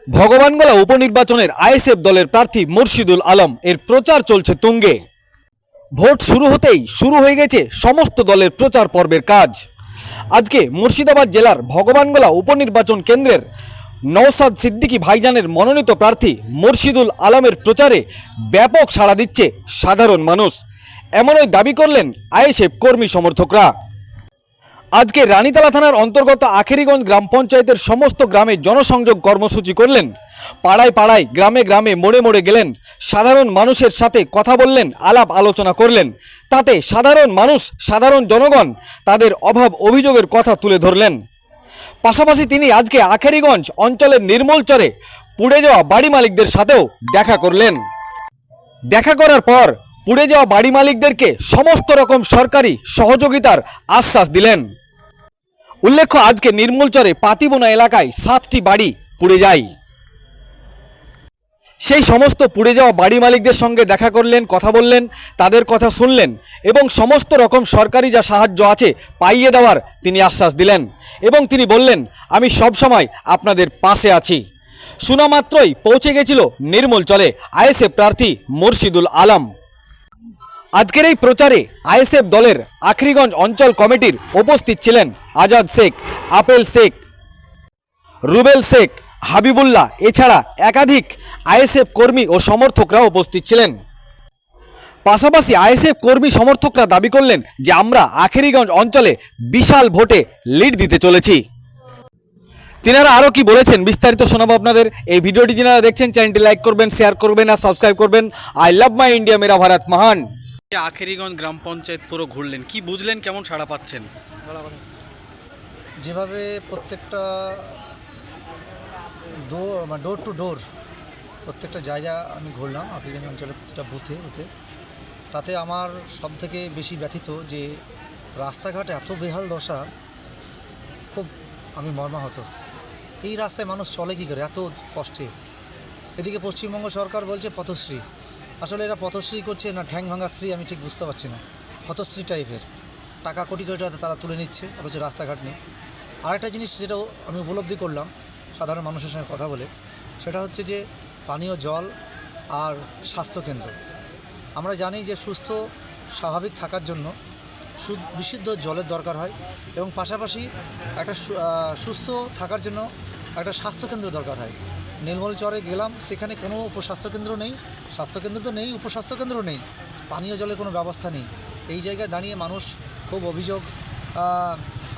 Bhagwangola উপনির্বাচনের ISF দলের প্রার্থী মুর্শিদুল আলম এর প্রচার চলছে তুঙ্গে। ভোট শুরু হতেই শুরু হয়ে গেছে সমস্ত দলের প্রচার পর্বের কাজ। আজকে মুর্শিদাবাদ জেলার ভগবানগোলা উপনির্বাচন কেন্দ্রের নওশাদ সিদ্দিকী ভাইজানের মনোনীত প্রার্থী মুর্শিদুল আলমের প্রচারে ব্যাপক সাড়া দিচ্ছে সাধারণ মানুষ, এমনই দাবি করলেন আইএসএফ কর্মী সমর্থকরা। আজকে রানীতলা থানার অন্তর্গত আখেরিগঞ্জ গ্রাম পঞ্চায়েতের সমস্ত গ্রামে জনসংযোগ কর্মসূচি করলেন। পাড়ায় পাড়ায়, গ্রামে গ্রামে, মোড়ে মোড়ে গেলেন, সাধারণ মানুষের সাথে কথা বললেন, আলাপ আলোচনা করলেন। তাতে সাধারণ মানুষ, সাধারণ জনগণ তাদের অভাব অভিযোগের কথা তুলে ধরলেন। পাশাপাশি তিনি আজকে আখেরিগঞ্জ অঞ্চলের নির্মলচরে পুড়ে যাওয়া বাড়ি মালিকদের সাথেও দেখা করলেন। দেখা করার পর পুড়ে যাওয়া বাড়ি মালিকদেরকে সমস্ত রকম সরকারি সহযোগিতার আশ্বাস দিলেন। উল্লেখ্য, আজকে নির্মলচরে পাতিবোনা এলাকায় 7টি বাড়ি পুড়ে যায়। সেই সমস্ত পুড়ে যাওয়া বাড়ি মালিকদের সঙ্গে দেখা করলেন, কথা বললেন, তাদের কথা শুনলেন এবং সমস্ত রকম সরকারি যা সাহায্য আছে পাইয়ে দেওয়ার তিনি আশ্বাস দিলেন এবং তিনি বললেন, আমি সবসময় আপনাদের পাশে আছি। শোনা মাত্রই পৌঁছে গেছিল নির্মলচরে আইএসএফ প্রার্থী মুর্শিদুল আলম। আজকের এই প্রচারে আইএসএফ দলের আখরিগঞ্জ অঞ্চল কমিটির উপস্থিত ছিলেন আজাদ শেখ, আপেল শেখ, রুবেল শেখ, হাবিবুল্লাহ, এছাড়া একাধিক আইএসএফ কর্মী ও সমর্থকরা উপস্থিত ছিলেন। পাশাপাশি আইএসএফ কর্মী সমর্থকরা দাবি করলেন যে আমরা আখেরিগঞ্জ অঞ্চলে বিশাল ভোটে লিড দিতে চলেছি। তিনারা আরও কি বলেছেন বিস্তারিত শোনাবো আপনাদের। এই ভিডিওটি যারা দেখছেন চ্যানেলটি লাইক করবেন, শেয়ার করবেন আর সাবস্ক্রাইব করবেন। আই লাভ মাই ইন্ডিয়া, মেরা ভারত মহান। আখেরিগঞ্জ গ্রাম পঞ্চায়েত পুরো ঘুরলেন, কি বুঝলেন, কেমন সাড়া পাচ্ছেন? যেভাবে প্রত্যেকটা ডোর টু ডোর প্রত্যেকটা জায়গা আমি ঘুরলাম আখেরিগঞ্জ অঞ্চলের প্রত্যেকটা বুথে, তাতে আমার সব থেকে বেশি ব্যথিত যে রাস্তাঘাট এত বেহাল দশা, খুব আমি মর্মাহত। এই রাস্তায় মানুষ চলে কী করে এত কষ্টে? এদিকে পশ্চিমবঙ্গ সরকার বলছে পথশ্রী, আসলে এরা পথশ্রী করছে না ঠ্যাং ভাঙা শ্রী আমি ঠিক বুঝতে পারছি না। পথশ্রী টাইপের টাকা কোটি কোটি টাকা তারা তুলে নিচ্ছে, অথচ রাস্তাঘাট নেই। আরেকটা জিনিস যেটাও আমি উপলব্ধি করলাম সাধারণ মানুষের সঙ্গে কথা বলে, সেটা হচ্ছে যে পানীয় জল আর স্বাস্থ্যকেন্দ্র। আমরা জানি যে সুস্থ স্বাভাবিক থাকার জন্য বিশুদ্ধ জলের দরকার হয় এবং পাশাপাশি একটা সুস্থ থাকার জন্য একটা স্বাস্থ্যকেন্দ্র দরকার হয়। নির্মলচরে গেলাম, সেখানে কোনো উপস্বাস্থ্যকেন্দ্র নেই, স্বাস্থ্যকেন্দ্র তো নেই, উপস্বাস্থ্যকেন্দ্র নেই, পানীয় জলের কোনো ব্যবস্থা নেই। এই জায়গায় দাঁড়িয়ে মানুষ খুব অভিযোগ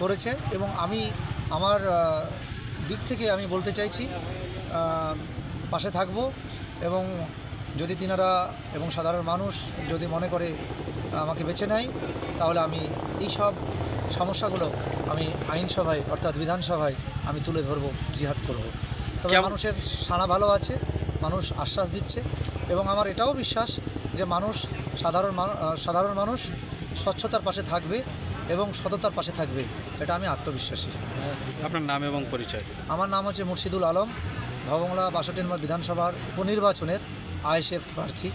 করেছে এবং আমি আমার দিক থেকে আমি বলতে চাইছি পাশে থাকব এবং যদি তিনারা এবং সাধারণ মানুষ যদি মনে করে আমাকে বেছে নেয়, তাহলে আমি এই সব সমস্যাগুলো আমি আইনসভায় অর্থাৎ বিধানসভায় আমি তুলে ধরব, জিহাদ করব। তবে মানুষের সাড়া ভালো আছে, মানুষ আশ্বাস দিচ্ছে এবং আমার এটাও বিশ্বাস যে মানুষ সাধারণ মানুষ স্বচ্ছতার পাশে থাকবে এবং সততার পাশে থাকবে, এটা আমি আত্মবিশ্বাসী। আপনার নাম এবং পরিচয়? আমার নাম হচ্ছে মুর্শিদুল আলম, ভগবানগোলা 62 নম্বর বিধানসভার উপনির্বাচনের আইএসএফ প্রার্থী।